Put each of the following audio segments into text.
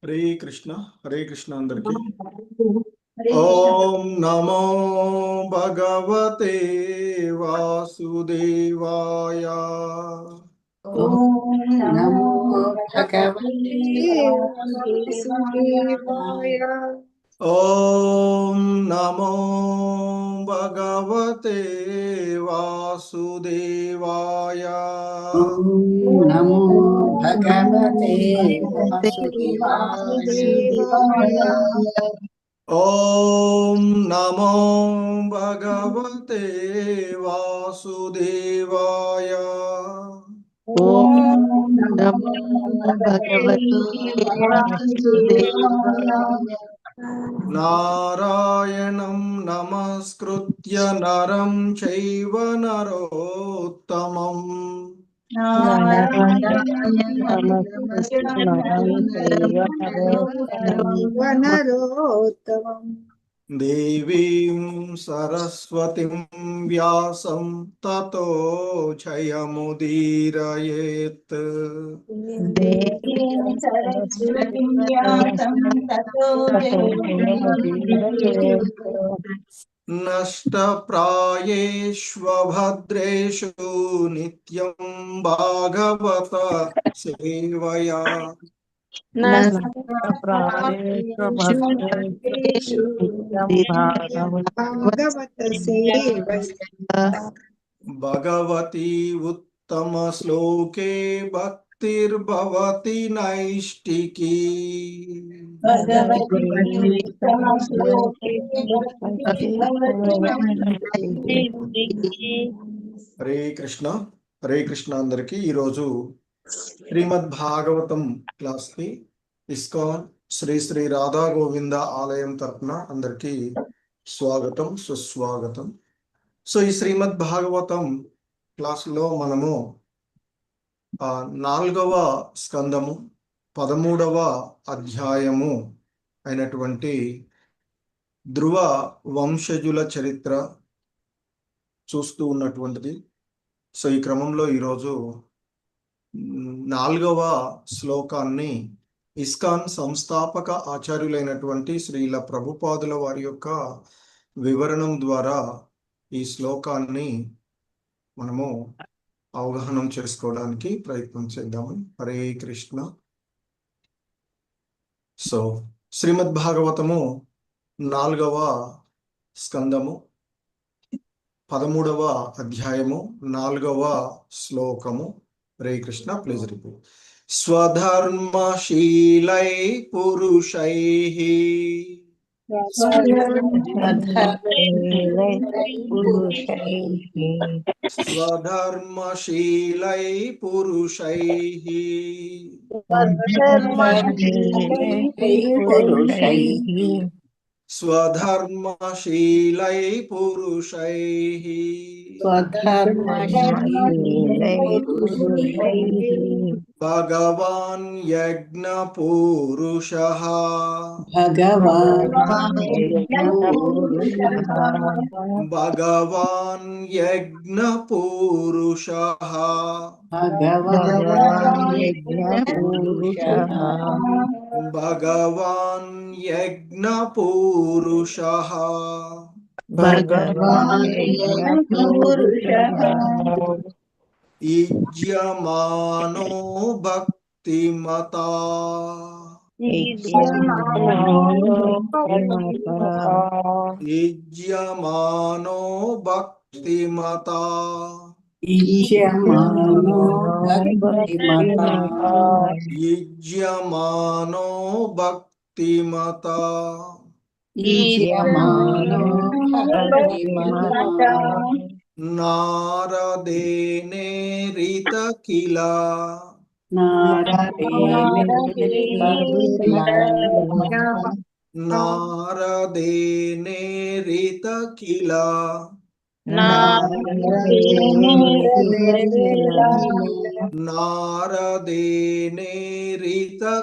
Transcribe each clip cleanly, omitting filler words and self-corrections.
हरे कृष्ण अंदरिकी हरे ओम नमो भगवते वासुदेवाय। ओम नमो भगवते भगवते वासुदेवाय। ओम नमो भगवते वासुदेवाय। ओम नमो भगवते वासुदेवाय। ओम नमो भगवते वासुदेवाय। ओम ओम नमो भगवते वासुदेवाय। नारायणं नमस्कृत्य नरं चैव नरोत्तमम्। नरोत्तमम् देवीं सरस्वतीं व्यासं ततो जयमुदीरयेत्। देवीं सरस्वतीं व्यासं ततो नष्टप्रायेष्वभद्रेषु नित्यं भागवत सेवया। भागवत सेवया। भगवती उत्तमश्लोके भक्तिर्भवति नैष्टिकी। भगवती उत्तमश्लोके भक्तिर्भवति नैष्ठिकी। హరే కృష్ణ అందరికి ఈరోజు శ్రీమద్ భాగవతం క్లాస్ కి ఇస్కాన్ శ్రీ శ్రీ రాధా గోవింద ఆలయం తరపున అందరికి స్వాగతం సుస్వాగతం. సో ఈ శ్రీమద్ భాగవతం క్లాసులో మనము 4వ స్కందము 13వ అధ్యాయము అయినటువంటి ధ్రువ వంశజుల చరిత్ర చూస్తూ ఉన్నటువంటిది. సో ఈ క్రమంలో ఈరోజు 4వ శ్లోకాన్ని ఇస్కాన్ సంస్థాపక ఆచార్యులైనటువంటి శ్రీల ప్రభుపాదుల వారి యొక్క వివరణం ద్వారా ఈ శ్లోకాన్ని మనము అవగాహనం చేసుకోవడానికి ప్రయత్నం చేద్దాము. హరే కృష్ణ. సో శ్రీమద్ భాగవతము 4వ స్కందము 13వ అధ్యాయము 4వ శ్లోకము. హరే కృష్ణ. Please repeat. స్వధర్మశీలై పురుషైః స్వధర్మశీలై పురుషైః స్వధర్మశీలై పురుషైః భగవాన్ యజ్ఞపూరుషః భగవాన్ యజ్ఞపూరుషః భగవాన్ యజ్ఞపూరుషః యుజ్యమానో భక్తిమతా యుజ్యమానో భక్తిమతా యుజ్యమానో భక్తిమతా నారదేనేరిత కిల నారదేనేరిత కిల నారదేనేరిత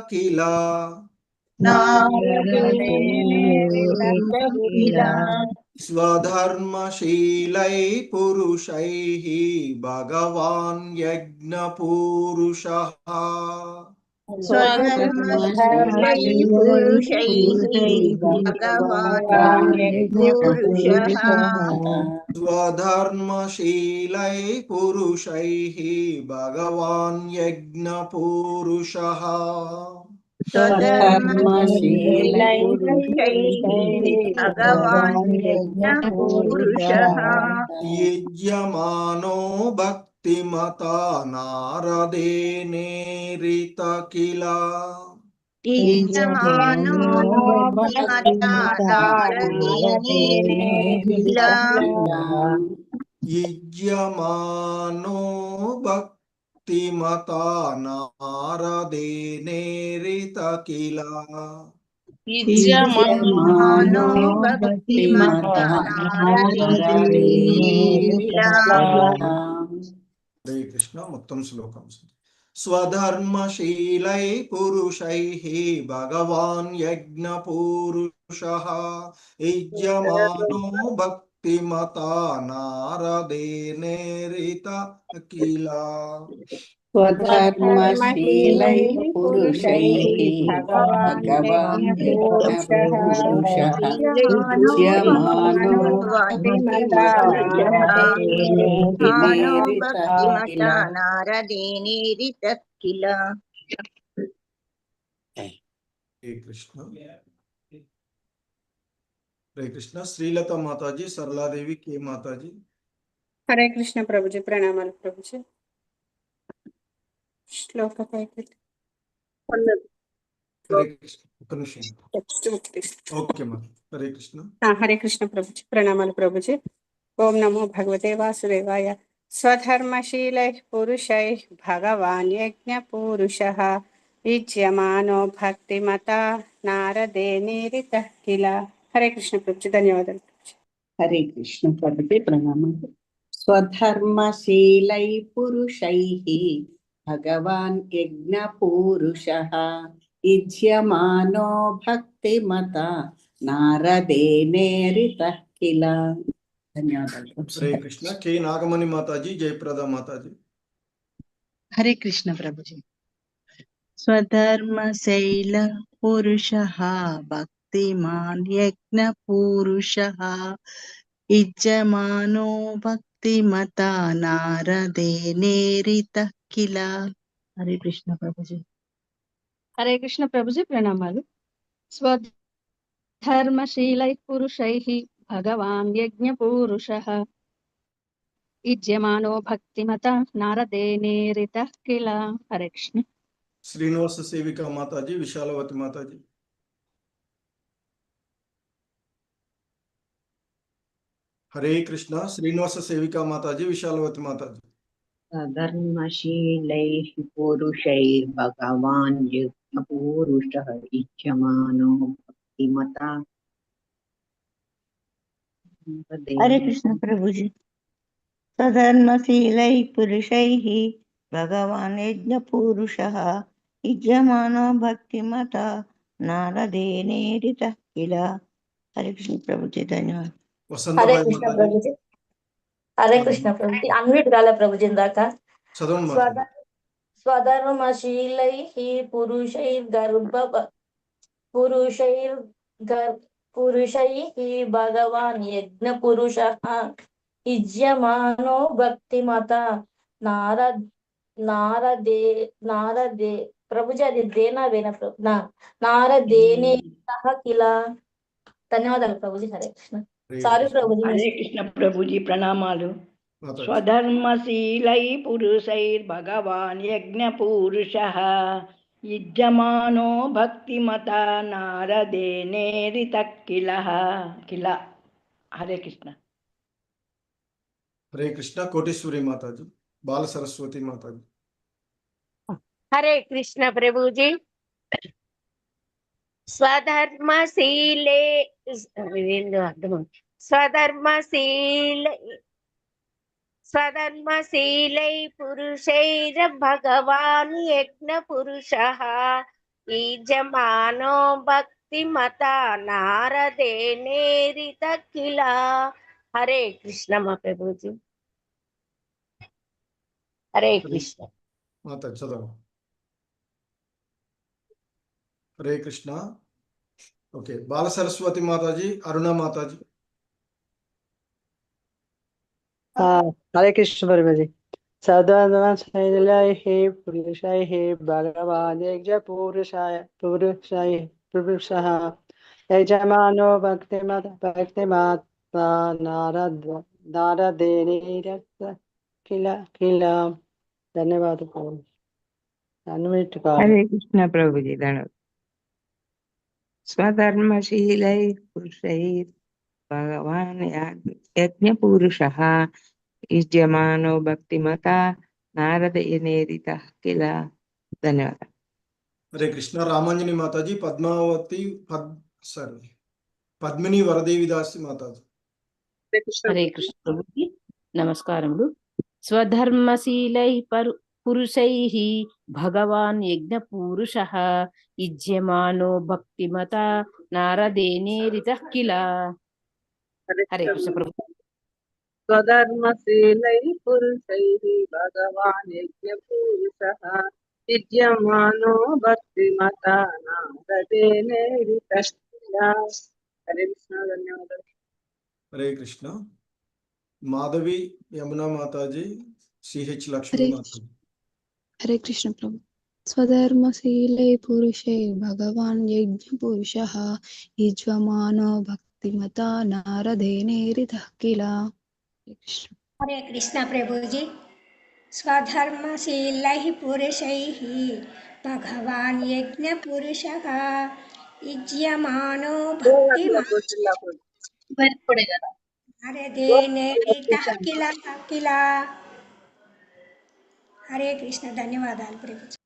కిల స్వధర్మశీలై పురుషైః భగవాన్ యజ్ఞపూరుషః स्वधर्मशीलै पुरुषैः भगवान् यज्ञपुरुषः स्वधर्मशीलै पुरुषैः भगवान् यज्ञपुरुषः स्वधर्मशीलै पुरुषैः भगवान् यज्ञपुरुषः युज्यमानो भक्तिमता नारदेनेरित किल युज्यमानो भक्तिमता नारदेन किल युज्यमानो भक्तिमता नारदेनेरित किल युज्यमानो भक्तिमता नारदेन किल हरे कृष्ण మొత్తం శ్లోకం స్వధర్మశీలై పురుషైః భగవాన్ యజ్ఞపురుషః యుజ్యమానో భక్తిమతా నారదేనేరిత కిల स्वधर्मशीलै पुरुषैः भगवान् यज्ञपुरुषः युज्यमानो भक्तिमता नारदेनेरितः किल हरे कृष्ण हरे कृष्ण श्रीलता माताजी सरला देवी के माताजी हरे कृष्ण प्रभुजी प्रणामाలు प्रभुजी శ్లోక పైకి हरे कृष्ण ఒక నిమిషం ఓకే మా హరే కృష్ణ హరే కృష్ణ ప్రభుజీ ప్రణామాలు ప్రభుజీ ఓం నమో భగవతే వాసుదేవాయ స్వధర్మశీలై పురుషై భగవాన్ యజ్ఞపురుషః యుజ్యమానో భక్తిమతా నారదేనేరితః కిల హరే కృష్ణ ప్రభుజీ ధన్యవాదాలు हरे कृष्ण प्रभुते प्रणाम स्वधर्मशीलै पुरुषैः भगवान् यज्ञपुरुषः युज्यमानो भक्तिमता नारदेनेरितः किल धन्यवादाలు हरे कृष्ण के नागमणि माताजी जयप्रदा माताजी हरे कृष्ण प्रभुजी स्वधर्मशैल पुरुषः भक्तिमान् यज्ञपुरुषः युज्यमानो भक्तिमता नारदेनेरितः किल हरे कृष्ण प्रभुजी हरे कृष्ण प्रभुजी प्रणामालु स्वधर्मशीलै पुरुषैः भगवान् यज्ञपुरुषः युज्यमानो भक्तिमता नारदेनेरितः किल हरे कृष्ण श्रीनिवास सेविका माताजी विशालवती माताजी हरे कृष्ण श्रीनिवास सेविका माताजी विशालवती माताजी धर्मशीलैः पुरुषैर्भगवान् यज्ञपुरुषः युज्यमानो भक्तिमता हरे कृष्ण प्रभुजी स्वधर्मशीलै पुरुषैः भगवान् यज्ञपुरुषः युज्यमानो भक्तिमता नारदेनेरितः किल हरे कृष्ण प्रभुजी धन्यवाद वसंत हरे भाई कृष्ण माताजी प्रभुजी हरे कृष्ण प्रभुजी अनम्यूट काले प्रभुजी इंदाका चदवंడి माताजी स्वधर्मशीलैः पुरुषैः भगवान् यज्ञपुरुषः युज्यमानो भक्तिमता नारदे प्रभुजी అది దేనా వేనా నారదేనే किल ధన్యవాదాలు ప్రభుజీ హరే కృష్ణ సారీ ప్రభుజీ हरे कृष्ण प्रभुजी प्रणामालु माताजी स्वधर्मशीलै पुरुषैर्भगवान् यज्ञपुरुषः युज्यमानो भक्तिमता नारदेनेरितः किल किल हरे कृष्ण हरे कृष्ण कोटेश्वरी माताजी बाल सरस्वती माताजी हरे कृष्ण प्रभुजी स्वधर्मशीले स्वधर्मशीलै पुरुषैर्भगवान् यज्ञपुरुषः युज्यमानो भक्तिमता नारदेनेरितः किल हरे कृष्ण मा प्रभुजी हरे कृष्ण माताजी चदव హరే కృష్ణ. ఓకే, బాల సరస్వతి మాతాజీ, అరుణ మాతాజీ. హరే కృష్ణ ప్రభుజీ. సదాశైలైః పురుషైః భగవాన్ పురుషः యజమానో భక్తిమాతా నారదేనైరత కిల. ధన్యవాదాలు. హరే కృష్ణ ప్రభుజీ. ధన్యవాదాలు. స్వధర్మశీలై పురుషైర్ భగవాన్ యజ్ఞ పురుషః యుజ్యమానో భక్తిమతా నారదేనేరిత కిల. ధన్యవాదాలు. హరే కృష్ణ. రామాంజని మాతాజీ, పద్మిని వరదేవిదాసి మాతాజీ. హరే కృష్ణ ప్రభుజీ. నమస్కారములు. స్వధర్మశీలై పురుషైః భగవాన్ యజ్ఞ పురుషః యుజ్యమానో భక్తిమతా నారదేనేరితః కిల. హరే కృష్ణ ప్రభు. స్వధర్మశీలై పురుషైః భగవాన్ యజ్ఞ పురుషః యుజ్యమానో భక్తిమతా నారదేనైరితః కిల. హరే కృష్ణ. ధన్యవాదాలు. హరే కృష్ణ. మాధవి యమునా మాతాజీ, సిహెచ్ లక్ష్మీ మాతాజీ. హరే కృష్ణ ప్రభు. స్వధర్మశీలై పురుషై భగవాన్ యజ్ఞ పురుషః యుజ్యమానో భక్తిమతా నారదేనేరితః కిల. హరే కృష్ణ ప్రభుజీ. స్వధర్మశీలైః పురుషైః భగవాన్ యజ్ఞ పురుషః యుజ్యమానో భక్తిమతా నారదేనేరితః కిల. హరే కృష్ణ. ధన్యవాదాలు ప్రభుజీ.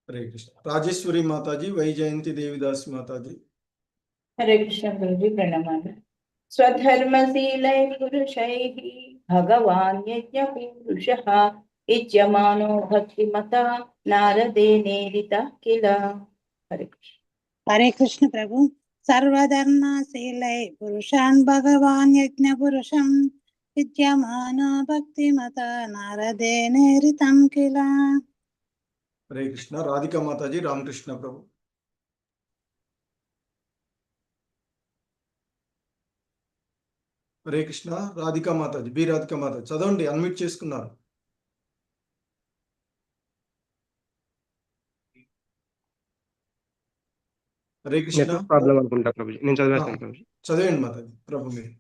హరే కృష్ణ. రాజేశ్వరి మాతాజీ, వైజయంతి దేవిదాస్ మాతాజీ. హరే కృష్ణ ప్రభుజీ. ప్రణామాలు. స్వధర్మశీలై పురుషైః భగవాన్ యజ్ఞ పురుషః యుజ్యమానో భక్తిమతా నారదేనేరితః కిల. హరే కృష్ణ. హరే కృష్ణ ప్రభు. సర్వధర్మశీలై పురుషాన్ భగవాన్ యజ్ఞ పురుషం యుజ్యమానో భక్తిమతా నారదేనేరితం కిల. హరే కృష్ణ. రాధికా మాతాజీ, రామకృష్ణ ప్రభు. హరే కృష్ణ. రాధికా మాతాజీ, బి రాధికా మాతాజీ చదవండి, అన్మ్యూట్ చేసుకున్నారు. హరే కృష్ణ. ప్రాబ్లం అనుకుంటా ప్రభుజీ. నేను చదివేస్తాను ప్రభుజీ. చదివండి మాతాజీ ప్రభు మీరు.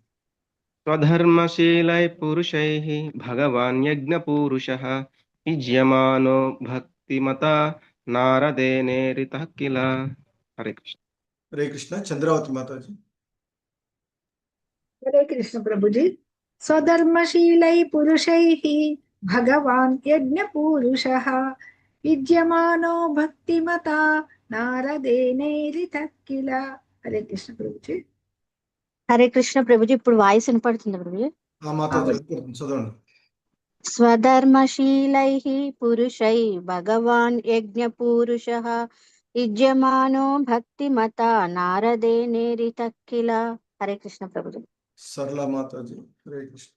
స్వధర్మశీలై పురుషైః భగవాన్ యజ్ఞ పురుషః యుజ్యమానో భక్తిమతా నారదేనేరితః కిల. హరే కృష్ణ. హరే కృష్ణ. చంద్రావతి మాతాజీ. హరే కృష్ణ ప్రభుజీ. స్వధర్మశీలై పురుషైః భగవాన్ యజ్ఞ పురుషః యుజ్యమానో భక్తిమతా నారదేనేరితః కిల. హరే కృష్ణ ప్రభుజీ. హరే కృష్ణ ప్రభుజీ. ఇప్పుడు వాయిస్ వినపడుతుంది ప్రభుజీ. చదవండి. స్వధర్మశీలైః పురుషై భగవాన్ యజ్ఞ పురుషః యుజ్యమానో భక్తిమతా నారదేనేరితః కిల. హరే కృష్ణ ప్రభుజీ. సరళ మాతాజీ. హరే కృష్ణ.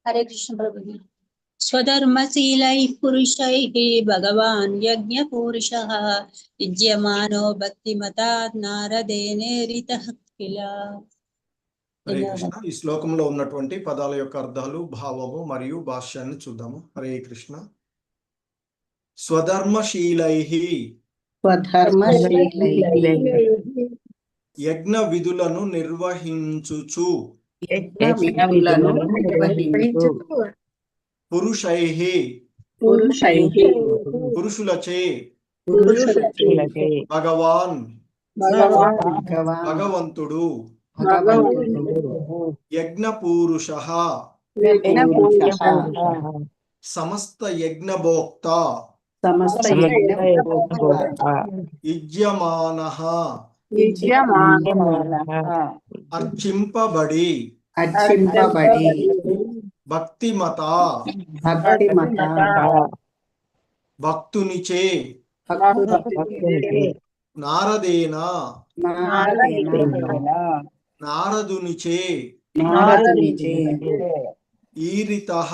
హరే కృష్ణ ప్రభుజీ. స్వధర్మశీలై పురుషైః భగవాన్ యజ్ఞ పురుషః యుజ్యమానో భక్తిమతా నారదేనేరితః కిల. హరే కృష్ణ. ఈ శ్లోకంలో ఉన్నటువంటి పదాల యొక్క అర్థాలు, భావము మరియు భాష్యాన్ని చూద్దాము. హరే కృష్ణ. స్వధర్మశీలైః యజ్ఞ విధులను నిర్వహించుచు పురుషైః పురుషులచే భగవాన్ భగవంతుడు యజ్ఞ పురుషః సమస్త యజ్ఞభోక్త యుజ్యమానః అర్చింపబడి భక్తిమత భక్తునిచే నారదేన నారదునిచే ఈరితః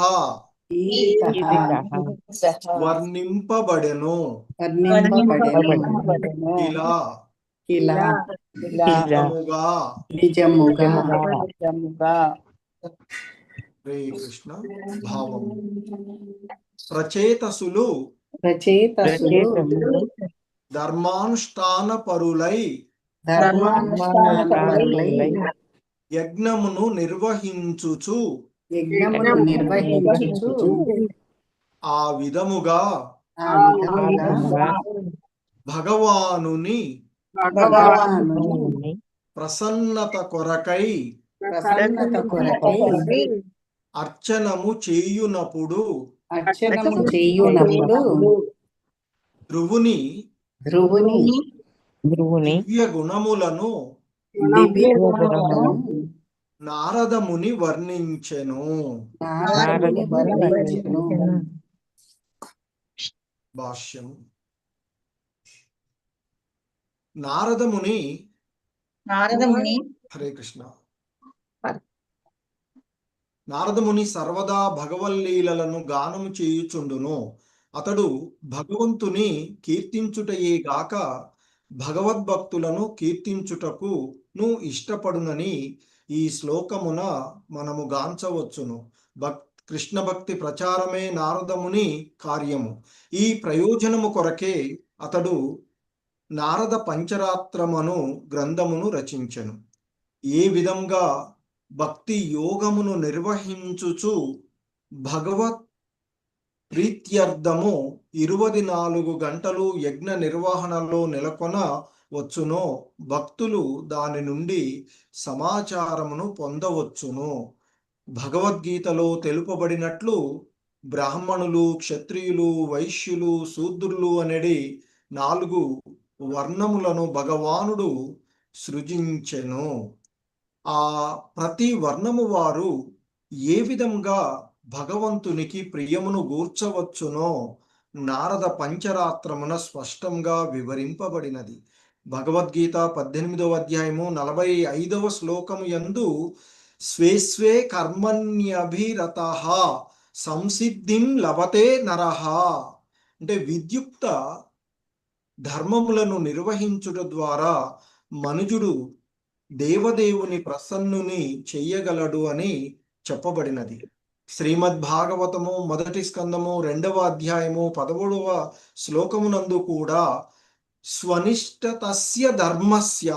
వర్ణింపబడెను ఇలా నిజముగా హరే కృష్ణ. భావము ప్రచేతసులు ధర్మానుష్ఠాన పరులై యజ్ఞమును నిర్వహించుచు ఆ విధముగా భగవానుని ప్రసన్నత కొరకై అర్చనము చేయునప్పుడు ధ్రువుని దివ్య గుణములను నారదముని వర్ణించెను. భాష్యం. నారదముని హరే కృష్ణ. నారదముని సర్వదా భగవల్లీలలను గానము చేయుచుండును. అతడు భగవంతుని కీర్తించుటయే గాక భగవద్భక్తులను కీర్తించుటకును ఇష్టపడునని ఈ శ్లోకమున మనము గాంచవచ్చును. కృష్ణ భక్తి ప్రచారమే నారదముని కార్యము. ఈ ప్రయోజనము కొరకే అతడు నారద పంచరాత్రమను గ్రంథమును రచించెను. ఏ విధంగా భక్తి యోగమును నిర్వహించుచు భగవత్ ప్రీత్యర్థము 24 గంటలు యజ్ఞ నిర్వహణలో నెలకొన వచ్చునో భక్తులు దాని నుండి సమాచారమును పొందవచ్చును. భగవద్గీతలో తెలుపబడినట్లు బ్రాహ్మణులు, క్షత్రియులు, వైశ్యులు, శూద్రులు అనేది 4 వర్ణములను భగవానుడు సృజించెను. ఆ ప్రతి వర్ణము వారు ఏ విధంగా భగవంతునికి ప్రియమును గూర్చవచ్చునో నారద పంచరాత్రమున స్పష్టంగా వివరింపబడినది. భగవద్గీత 18వ అధ్యాయము 45వ శ్లోకము యందు స్వే స్వే కర్మణ్యభిరతః సంసిద్ధిం లభతే నరః అంటే విద్యుక్త ధర్మములను నిర్వహించుట ద్వారా మనుజుడు దేవదేవుని ప్రసన్నుని చెయ్యగలడు అని చెప్పబడినది. శ్రీమద్ భాగవతము 1వ స్కందము 2వ అధ్యాయము 11వ శ్లోకమునందు కూడా స్వనిష్టతస్య ధర్మస్య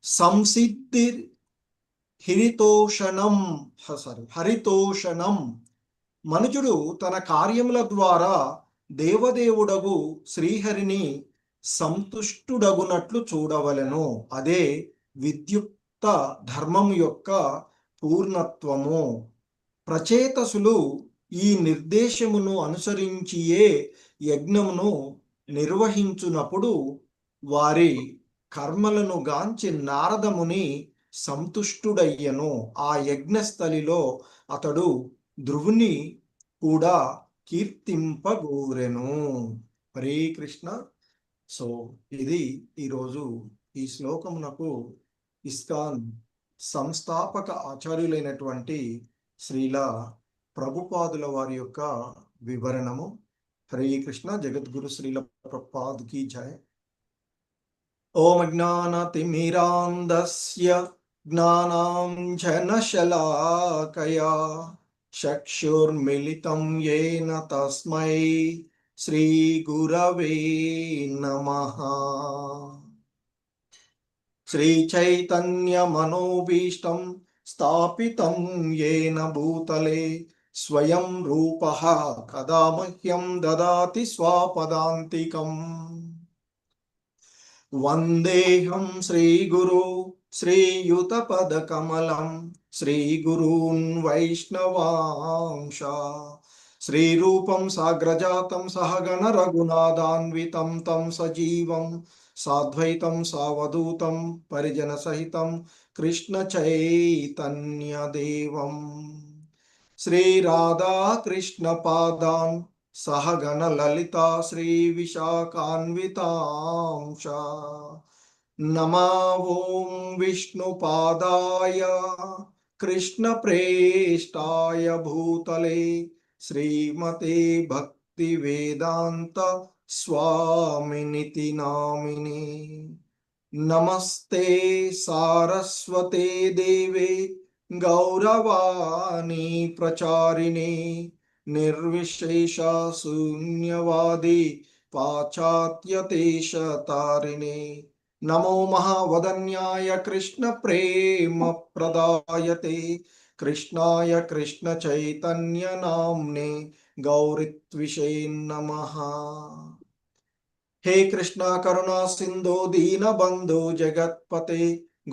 సంసిద్ధిర్ హరితోషణం మనుజుడు తన కార్యముల ద్వారా దేవదేవుడగు శ్రీహరిని సంతుష్టుడగునట్లు చూడవలెను. అదే విద్యుక్త ధర్మం యొక్క పూర్ణత్వము. ప్రచేతసులు ఈ నిర్దేశమును అనుసరించియే యజ్ఞమును నిర్వహించునప్పుడు వారి కర్మలను గాంచి నారదముని సంతుష్టుడయ్యను. ఆ యజ్ఞస్థలిలో అతడు ధ్రువుని కూడా కీర్తింపగోరెను. హరే కృష్ణ. సో ఇది ఈరోజు ఈ శ్లోకమునకు ఇస్కాన్ సంస్థాపక ఆచార్యులైనటువంటి శ్రీల ప్రభుపాదుల వారి యొక్క వివరణము. హరే కృష్ణ. జగద్గురు శ్రీల ప్రభుపాద్ కీ జయ. ఓం జ్ఞానతిమిరాంధస్య జ్ఞానాంజనశలాకయా చక్షుర్మిలితం యేన తస్మై శ్రీ గురవే నమః. శ్రీ చైతన్య మనోభీష్టం స్థాపితం యేన భూతలే స్వయం రూపః కదా మహ్యం దదాతి స్వపదాంతికం. వందేహం శ్రీగురు శ్రీయుతపదకమలం శ్రీగురూన్ వైష్ణవాంశ శ్రీరూపం సాగ్రజాతం సహగణ రఘునాథాన్వితం తం సజీవం సాద్వైతం సావధూతం పరిజన సహితం కృష్ణ చైతన్య దేవం శ్రీ రాధా కృష్ణ పాదాన్ సహగణ లలితా శ్రీ విశాఖాన్వితాంశ. నమో ఓం విష్ణుపాదాయ కృష్ణ ప్రేష్టాయ భూతలే శ్రీమతే భక్తి వేదాంత స్వామినితి నామిని. నమస్తే సారస్వతే దేవే గౌరవాణి ప్రచారిణి నిర్విశేష శూన్యవాది పాశ్చాత్యదేశతారిణి. నమో మహావదన్యాయ కృష్ణ ప్రేమ ప్రదాయతే కృష్ణాయ కృష్ణ చైతన్య నామ్నే గౌరిత్విషే నమః. హే కృష్ణ కరుణా సింధో దీన బంధో జగత్పతే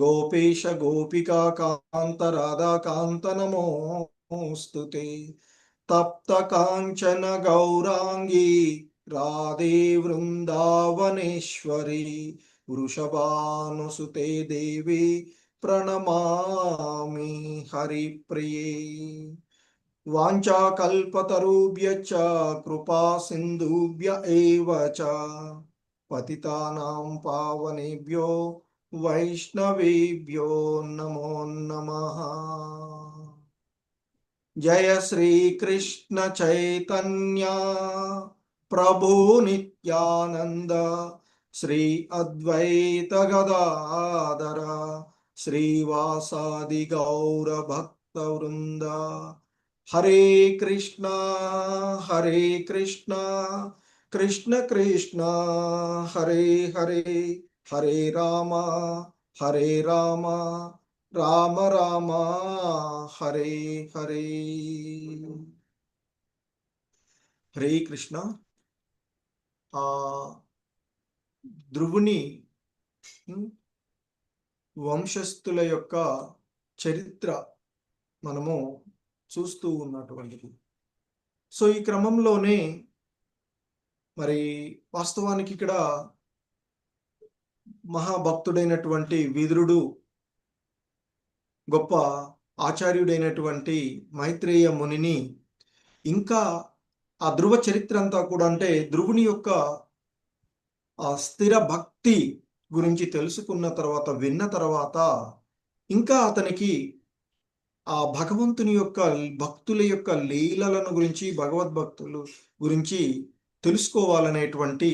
గోపేశ గోపికా కాంత రాధా కాంత నమోస్తుతే. తప్త కాంచన గౌరాంగీ రాధే వృందావనేశ్వరి వృషభానుసుతే దేవి ప్రణమామి హరిప్రియే. వాంఛాకల్పతరుభ్యశ్చ కృపా సింధుభ్య ఏవ చ పతితానాం పావనేభ్యో వైష్ణవేభ్యో నమో నమః. జయ శ్రీ కృష్ణ చైతన్య ప్రభు నిత్యానంద శ్రీ అద్వైత గదాధర శ్రీవాసాది గౌర భక్త వృంద. హరే కృష్ణ కృష్ణ కృష్ణ హరే హరే హరే రామ రామ రామ హరే హరే. హరే కృష్ణ. ధ్రువుని వంశస్థుల యొక్క చరిత్ర మనము చూస్తూ ఉన్నటువంటిది. సో ఈ క్రమంలోనే మరి వాస్తవానికి ఇక్కడ మహాభక్తుడైనటువంటి విదురుడు, గొప్ప ఆచార్యుడైనటువంటి మైత్రేయ మునిని, ఇంకా ఆ ధ్రువ చరిత్ర అంతా కూడా అంటే ధ్రువుని యొక్క ఆ స్థిర భక్తి గురించి తెలుసుకున్న తర్వాత, విన్న తర్వాత, ఇంకా అతనికి ఆ భగవంతుని యొక్క భక్తుల యొక్క లీలలను గురించి, భగవద్భక్తులు గురించి తెలుసుకోవాలనేటువంటి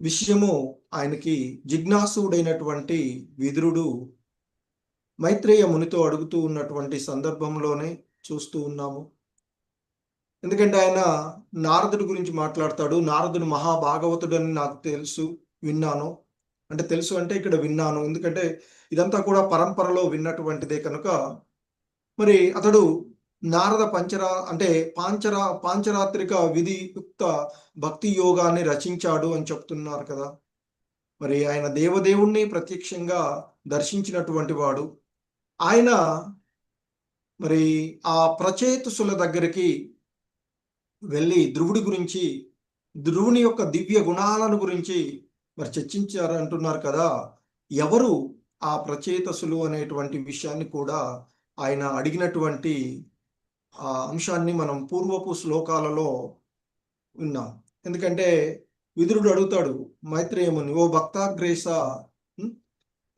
విషయము ఆయనకి జిజ్ఞాసుడైనటువంటి విదురుడు మైత్రేయ మునితో అడుగుతూ ఉన్నటువంటి సందర్భంలోనే చూస్తూ ఉన్నాము. ఎందుకంటే ఆయన నారదుడి గురించి మాట్లాడతాడు. నారదుడు మహాభాగవతుడని నాకు తెలుసు, విన్నాను. అంటే తెలుసు అంటే ఇక్కడ విన్నాను, ఎందుకంటే ఇదంతా కూడా పరంపరలో విన్నటువంటిదే కనుక. మరి అతడు నారద పాంచరాత్రిక విధియుక్త భక్తి యోగాన్ని రచించాడు అని చెప్తున్నారు కదా. మరి ఆయన దేవదేవుణ్ణి ప్రత్యక్షంగా దర్శించినటువంటి వాడు. ఆయన మరి ఆ ప్రచేతసుల దగ్గరికి వెళ్ళి ధ్రువుడి గురించి, ధ్రువుని యొక్క దివ్య గుణాలను గురించి మరి చర్చించారు అంటున్నారు కదా. ఎవరు ఆ ప్రచేతసులు అనేటువంటి విషయాన్ని కూడా ఆయన అడిగినటువంటి ఆ అంశాన్ని మనం పూర్వపు శ్లోకాలలో విన్నాం. ఎందుకంటే విదురుడు అడుగుతాడు మైత్రేయముని, ఓ భక్తాగ్రేస,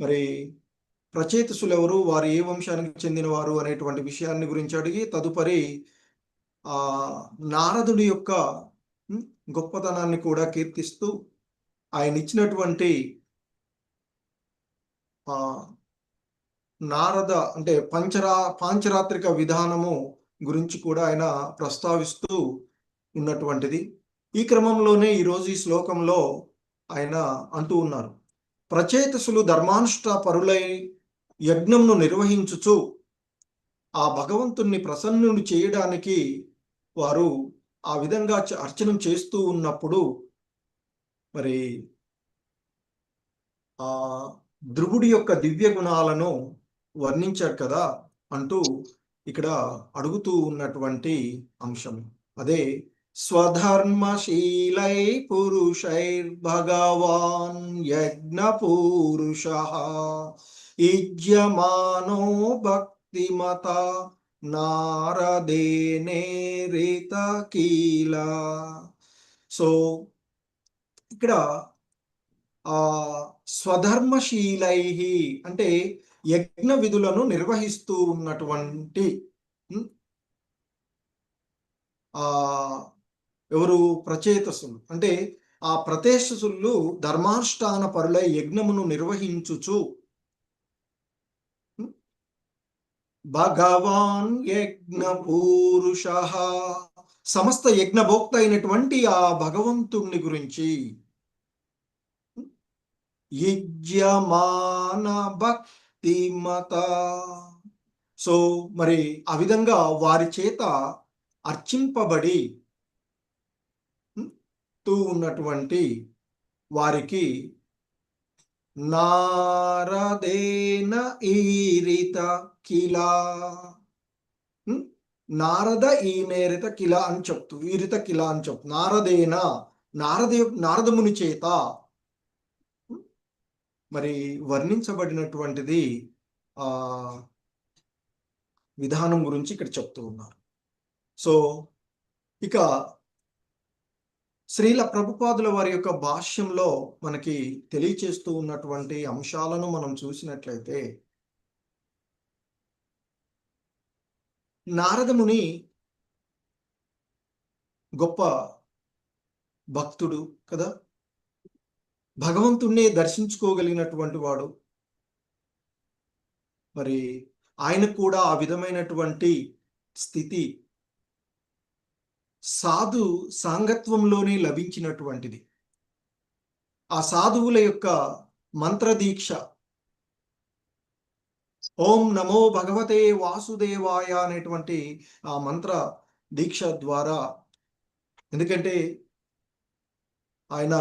మరి ప్రచేతసులు ఎవరు, వారు ఏ వంశానికి చెందినవారు అనేటువంటి విషయాన్ని గురించి అడిగి, తదుపరి ఆ నారదుడి యొక్క గొప్పతనాన్ని కూడా కీర్తిస్తూ ఆయన ఇచ్చినటువంటి నారద అంటే పాంచరాత్రిక విధానము గురించి కూడా ఆయన ప్రస్తావిస్తూ ఉన్నటువంటిది. ఈ క్రమంలోనే ఈరోజు ఈ శ్లోకంలో ఆయన అంటూ ఉన్నారు, ప్రచేతసులు ధర్మానుష్ఠ పరులై యజ్ఞంను నిర్వహించుచు ఆ భగవంతుణ్ణి ప్రసన్నుని చేయడానికి వారు ఆ విధంగా అర్చన చేస్తూ ఉన్నప్పుడు మరి ఆ ధ్రువుడి యొక్క దివ్య గుణాలను వర్ణించారు కదా అంటూ ఇక్కడ అడుగుతూ ఉన్నటువంటి అంశం అదే. స్వధర్మశీలై పురుషైర్భగవాన్ యజ్ఞపూరుషః యుజ్యమానో భక్తిమత నారదేనేరిత కీల. సో ఇక్కడ స్వధర్మశీలై అంటే యజ్ఞ విధులను నిర్వహిస్తూ ఉన్నటువంటి ఆ ఎవరు ప్రచేతసులు అంటే ఆ ప్రచేతసులు ధర్మానుష్ఠాన పరులై యజ్ఞమును నిర్వహించుచు భగవాన్ యజ్ఞ పూరుష సమస్త యజ్ఞభోక్త అయినటువంటి ఆ భగవంతుణ్ణి గురించి యజ్ఞమాన భక్తిమత. సో మరి ఆ విధంగా వారి చేత అర్చింపబడి ఉన్నటువంటి వారికి నారదేన ఈరిత కిలా, నారద ఈ మేరిత కిలా అని చెప్తూ ఈరిత కిలా అని చెప్తూ నారదేన నారదముని చేత మరి వర్ణించబడినటువంటిది ఆ విధానం గురించి ఇక్కడ చెప్తూ ఉన్నారు. సో ఇక శ్రీల ప్రభుపాదుల వారి యొక్క భాష్యంలో మనకి తెలియచేస్తూ ఉన్నటువంటి అంశాలను మనం చూసినట్లయితే నారదముని గొప్ప భక్తుడు కదా, భగవంతుణ్ణి దర్శించుకోగలిగినటువంటి వాడు. మరి ఆయనకు కూడా ఆ విధమైనటువంటి స్థితి సాధు సాంగత్వంలోనే లభించినటువంటిది. ఆ సాధువుల యొక్క మంత్రదీక్ష ఓం నమో భగవతే వాసుదేవాయ అనేటువంటి ఆ మంత్ర దీక్ష ద్వారా, ఎందుకంటే ఆయన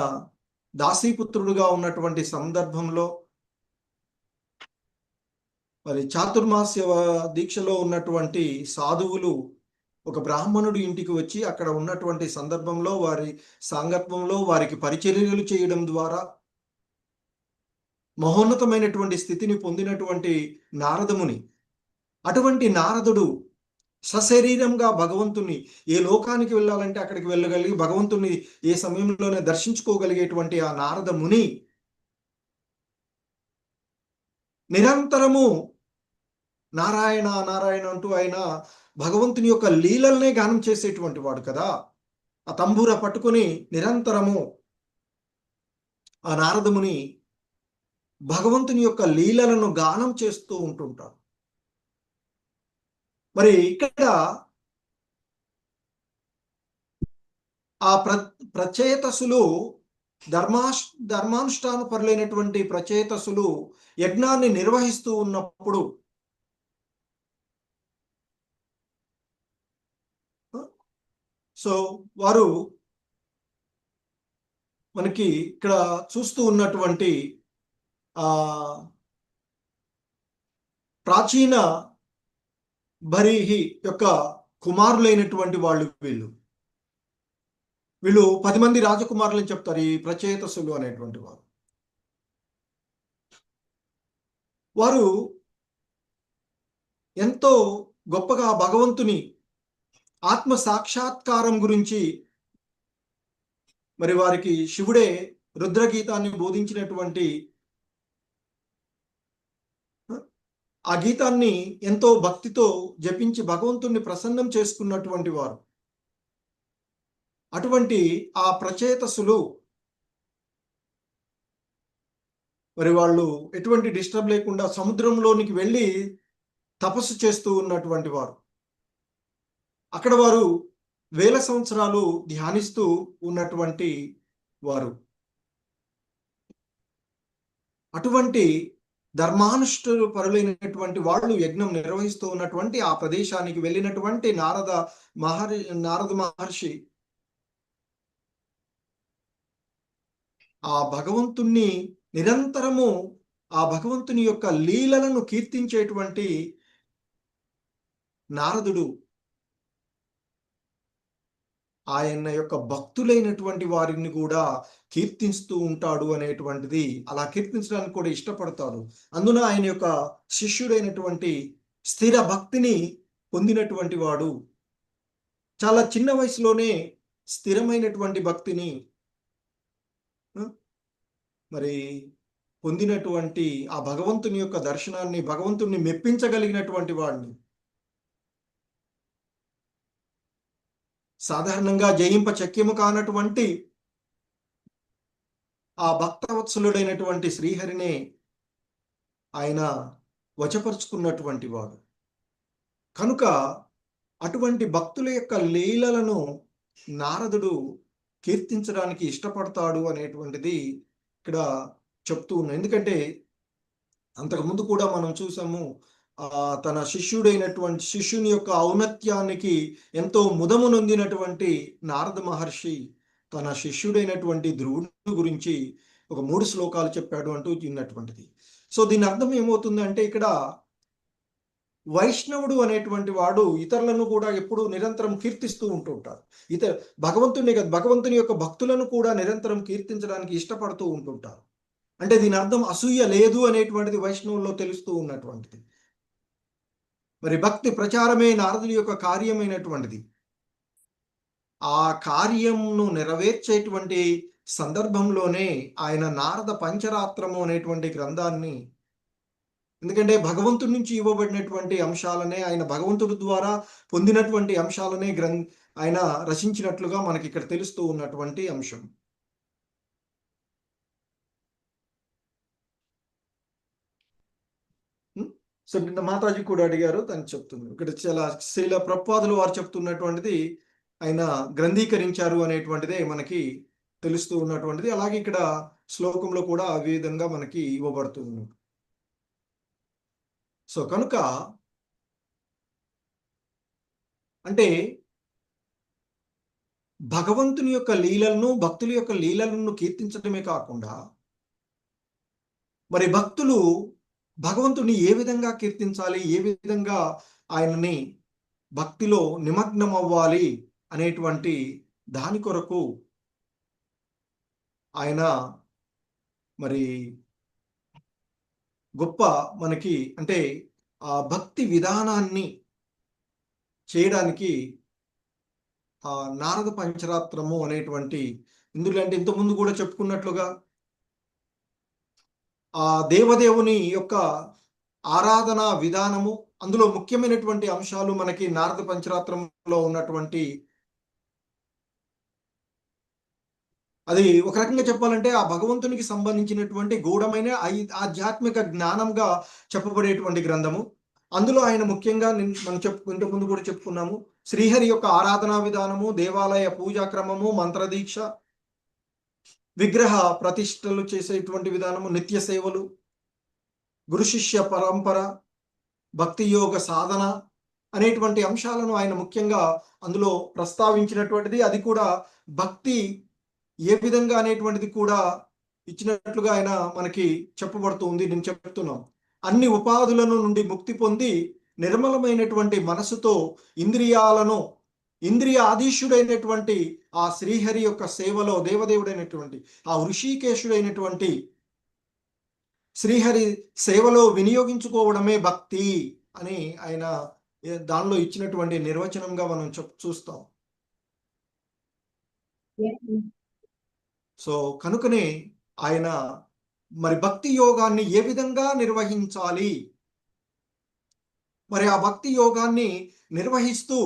దాసీపుత్రుడుగా ఉన్నటువంటి సందర్భంలో మరి చాతుర్మాస్య దీక్షలో ఉన్నటువంటి సాధువులు ఒక బ్రాహ్మణుడి ఇంటికి వచ్చి అక్కడ ఉన్నటువంటి సందర్భంలో వారి సాంగత్వంలో వారికి పరిచర్యలు చేయడం ద్వారా మహోన్నతమైనటువంటి స్థితిని పొందినటువంటి నారదముని, అటువంటి నారదుడు సశరీరంగా భగవంతుని ఏ లోకానికి వెళ్ళాలంటే అక్కడికి వెళ్ళగలిగి భగవంతుని ఏ సమయంలోనే దర్శించుకోగలిగేటువంటి ఆ నారద ముని నిరంతరము నారాయణ నారాయణ అంటూ ఆయన భగవంతుని యొక్క లీలల్నే గానం చేసేటువంటి వాడు కదా. ఆ తంబూర పట్టుకుని నిరంతరము ఆ నారదముని భగవంతుని యొక్క లీలలను గానం చేస్తూ ఉంటుంటాడు. మరి ఇక్కడ ఆ ప్రచేతసులు ధర్మానుష్ఠాన పరులైనటువంటి ప్రచేతసులు యజ్ఞాన్ని నిర్వహిస్తూ ఉన్నప్పుడు సో వారు మనకి ఇక్కడ చూస్తూ ఉన్నటువంటి ప్రాచీన బరీహి యొక్క కుమారులైనటువంటి వాళ్ళు వీళ్ళు 10 మంది రాజకుమారులని చెప్తారు ఈ ప్రచేతసులు అనేటువంటి వారు. వారు ఎంతో గొప్పగా భగవంతుని ఆత్మ సాక్షాత్కారం గురించి మరి వారికి శివుడే రుద్రగీతాన్ని బోధించినటువంటి ఆ గీతాన్ని ఎంతో భక్తితో జపించి భగవంతుణ్ణి ప్రసన్నం చేసుకున్నటువంటి వారు. అటువంటి ఆ ప్రచేతసులు మరి వాళ్ళు ఎటువంటి డిస్టర్బ్ లేకుండా సముద్రంలోనికి వెళ్ళి తపస్సు చేస్తూ ఉన్నటువంటి వారు. అక్కడ వారు వేల సంవత్సరాలు ధ్యానిస్తూ ఉన్నటువంటి వారు. అటువంటి ధర్మానుష్ఠులు పరులైనటువంటి వాళ్ళు యజ్ఞం నిర్వహిస్తూ ఉన్నటువంటి ఆ ప్రదేశానికి వెళ్ళినటువంటి నారద మహర్షి ఆ భగవంతుణ్ణి నిరంతరము ఆ భగవంతుని యొక్క లీలలను కీర్తించేటువంటి నారదుడు ఆయన యొక్క భక్తులైనటువంటి వారిని కూడా కీర్తిస్తూ ఉంటాడు అనేటువంటిది, అలా కీర్తించడానికి కూడా ఇష్టపడతాడు. అందున ఆయన యొక్క శిష్యుడైనటువంటి స్థిర భక్తిని పొందినటువంటి వాడు, చాలా చిన్న వయసులోనే స్థిరమైనటువంటి భక్తిని మరి పొందినటువంటి ఆ భగవంతుని యొక్క దర్శనాన్ని, భగవంతుని మెప్పించగలిగినటువంటి వాడిని సాధారణంగా జయింప చక్యము కానటువంటి ఆ భక్తవత్సలుడైనటువంటి శ్రీహరినే ఆయన వశపరుచుకున్నటువంటి వాడు కనుక అటువంటి భక్తుల యొక్క లీలలను నారదుడు కీర్తించడానికి ఇష్టపడతాడు అనేటువంటిది ఇక్కడ చెప్తూ ఉన్నాం. ఎందుకంటే అంతకుముందు కూడా మనం చూసాము, తన శిష్యుని యొక్క ఔన్నత్యానికి ఎంతో ముదము నొందినటువంటి నారద మహర్షి తన శిష్యుడైనటువంటి ధ్రువుడి గురించి ఒక 3 శ్లోకాలు చెప్పాడు అంటూ విన్నటువంటిది. సో దీని అర్థం ఏమవుతుందంటే ఇక్కడ వైష్ణవుడు అనేటువంటి వాడు ఇతరులను కూడా ఎప్పుడు నిరంతరం కీర్తిస్తూ ఉంటుంటారు. భగవంతుని యొక్క భక్తులను కూడా నిరంతరం కీర్తించడానికి ఇష్టపడుతూ ఉంటుంటారు. అంటే దీని అర్థం అసూయ లేదు అనేటువంటిది వైష్ణవుల్లో తెలుస్తూ ఉన్నటువంటిది. మరి భక్తి ప్రచారమే నారదుడి యొక్క కార్యమైనటువంటిది. ఆ కార్యమును నెరవేర్చేటువంటి సందర్భంలోనే ఆయన నారద పంచరాత్రము అనేటువంటి గ్రంథాన్ని, ఎందుకంటే భగవంతుడి నుంచి ఇవ్వబడినటువంటి అంశాలనే, ఆయన భగవంతుడి ద్వారా పొందినటువంటి అంశాలనే ఆయన రచించినట్లుగా మనకి ఇక్కడ తెలుస్తూ ఉన్నటువంటి అంశం. సో నిన్న మాతాజీ కూడా అడిగారు, దాన్ని చెప్తుంది. ఇక్కడ చాలా శ్రీల ప్రభుపాదులు వారు చెప్తున్నటువంటిది ఆయన గ్రంథీకరించారు అనేటువంటిదే మనకి తెలుస్తూ ఉన్నటువంటిది. అలాగే ఇక్కడ శ్లోకంలో కూడా ఆ విధంగా మనకి ఇవ్వబడుతుంది. సో కనుక అంటే భగవంతుని యొక్క లీలలను, భక్తుల యొక్క లీలలను కీర్తించడమే కాకుండా మరి భక్తులు భగవంతుని ఏ విధంగా కీర్తించాలి, ఏ విధంగా ఆయనని భక్తిలో నిమగ్నం అవ్వాలి అనేటువంటి దాని కొరకు ఆయన మరి గొప్ప మనకి అంటే ఆ భక్తి విధానాన్ని చేయడానికి ఆ నారద పంచరాత్రము అనేటువంటి ఇందులో అంటే ఇంతకుముందు కూడా చెప్పుకున్నట్లుగా ఆ దేవదేవుని యొక్క ఆరాధన విధానము, అందులో ముఖ్యమైనటువంటి అంశాలు మనకి నారద పంచరాత్రంలో ఉన్నటువంటి, అది ఒక రకంగా చెప్పాలంటే ఆ భగవంతునికి సంబంధించినటువంటి గూఢమైన ఆధ్యాత్మిక జ్ఞానంగా చెప్పబడేటువంటి గ్రంథము. అందులో ఆయన ముఖ్యంగా మనం ఇంతకు ముందు కూడా చెప్పుకున్నాము, శ్రీహరి యొక్క ఆరాధనా విధానము, దేవాలయ పూజా క్రమము, మంత్రదీక్ష, విగ్రహ ప్రతిష్టలు చేసేటువంటి విధానము, నిత్య సేవలు, గురు శిష్య పరంపర, భక్తి యోగ సాధన అనేటువంటి అంశాలను ఆయన ముఖ్యంగా అందులో ప్రస్తావించినటువంటిది. అది కూడా భక్తి ఏ విధంగా అనేటువంటిది కూడా ఇచ్చినట్లుగా ఆయన మనకి చెప్పబడుతుంది. నేను చెప్తున్నాం, అన్ని ఉపాధులను నుండి ముక్తి పొంది నిర్మలమైనటువంటి మనసుతో ఇంద్రియ ఆధీశుడైనటువంటి ఆ శ్రీహరి యొక్క సేవలో దేవదేవుడైనటువంటి ఆ ఋషికేశుడైనటువంటి శ్రీహరి సేవలో వినియోగించుకోవడమే భక్తి అని ఆయన దానిలో ఇచ్చినటువంటి నిర్వచనంగా మనం చూస్తాం. సో కనుకనే ఆయన మరి భక్తి యోగాన్ని ఏ విధంగా నిర్వహించాలి, మరి ఆ భక్తి యోగాన్ని నిర్వహిస్తూ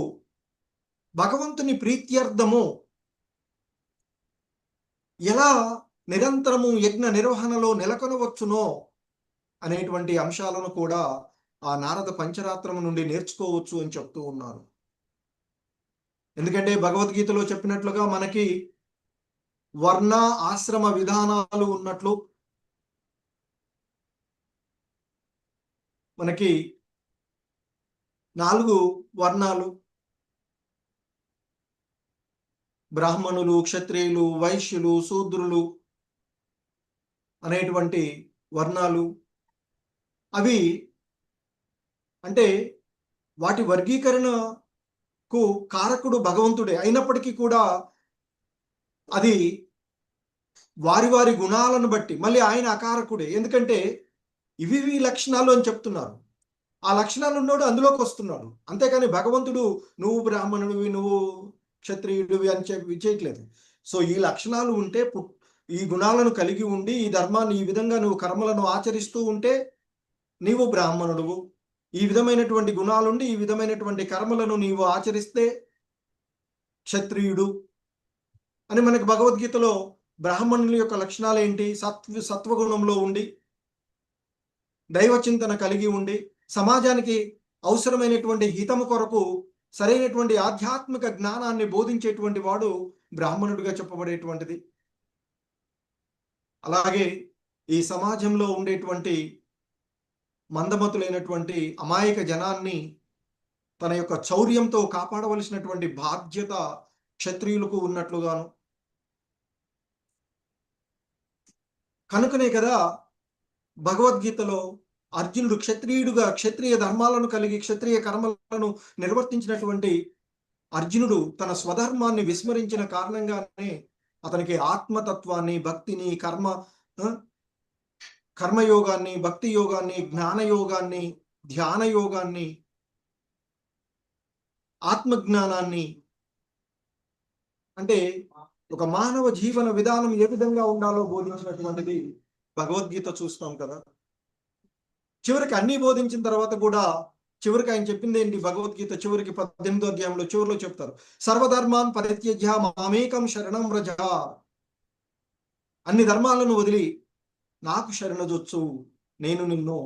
భగవంతుని ప్రీత్యర్థము ఎలా నిరంతరము యజ్ఞ నిర్వహణలో నెలకొనవచ్చునో అనేటువంటి అంశాలను కూడా ఆ నారద పంచరాత్రము నుండి నేర్చుకోవచ్చు అని చెప్తూ ఉన్నారు. ఎందుకంటే భగవద్గీతలో చెప్పినట్లుగా మనకి వర్ణ ఆశ్రమ విధానాలు ఉన్నట్లు మనకి 4 వర్ణాలు, బ్రాహ్మణులు, క్షత్రియులు, వైశ్యులు, శూద్రులు అనేటువంటి వర్ణాలు. అవి అంటే వాటి వర్గీకరణకు కారకుడు భగవంతుడే అయినప్పటికీ కూడా అది వారి వారి గుణాలను బట్టి మళ్ళీ ఆయన అకారకుడే. ఎందుకంటే ఇవి లక్షణాలు అని చెప్తున్నారు, ఆ లక్షణాలు ఉన్నోడు అందులోకి వస్తున్నాడు. అంతేకాని భగవంతుడు నువ్వు బ్రాహ్మణుడివి, నువ్వు క్షత్రియుడివి అని చేయట్లేదు. సో ఈ లక్షణాలు ఉంటే, ఈ గుణాలను కలిగి ఉండి, ఈ ధర్మాన్ని ఈ విధంగా నువ్వు కర్మలను ఆచరిస్తూ ఉంటే నీవు బ్రాహ్మణుడువు. ఈ విధమైనటువంటి గుణాలుండి ఈ విధమైనటువంటి కర్మలను నీవు ఆచరిస్తే క్షత్రియుడు అని మనకి భగవద్గీతలో బ్రాహ్మణుల యొక్క లక్షణాలు ఏంటి? సత్వగుణంలో ఉండి, దైవ చింతన కలిగి ఉండి, సమాజానికి అవసరమైనటువంటి హితము కొరకు సరైనటువంటి ఆధ్యాత్మిక జ్ఞానాన్ని బోధించేటువంటి వాడు బ్రాహ్మణుడిగా చెప్పబడేటువంటిది. అలాగే ఈ సమాజంలో ఉండేటువంటి మందమతులైనటువంటి అమాయక జనాన్ని తన యొక్క చౌర్యంతో కాపాడవలసినటువంటి బాధ్యత క్షత్రియులకు ఉన్నట్లుగాను. కనుకనే కదా భగవద్గీతలో అర్జునుడు క్షత్రియుడుగా క్షత్రియ ధర్మాలను కలిగి క్షత్రియ కర్మలను నిర్వర్తించినటువంటి అర్జునుడు తన స్వధర్మాన్ని విస్మరించిన కారణంగానే అతనికి ఆత్మతత్వాన్ని, భక్తిని, కర్మయోగాన్ని, భక్తి యోగాన్ని, జ్ఞానయోగాన్ని, ధ్యాన యోగాన్ని, ఆత్మజ్ఞానాన్ని, అంటే ఒక మానవ జీవన విధానం ఏ విధంగా ఉండాలో బోధించినటువంటిది భగవద్గీత చూస్తాం కదా. చివరికి అన్ని బోధించిన తర్వాత కూడా చివరికి ఆయన చెప్పింది ఏంటి? భగవద్గీత చివరికి 18వ అధ్యాయంలో చివరిలో చెప్తారు, సర్వధర్మాన్ పరిత్యజ్య మామేకం శరణం వ్రజ. అన్ని ధర్మాలను వదిలి నాకు శరణజొచ్చు, నేను నిన్ను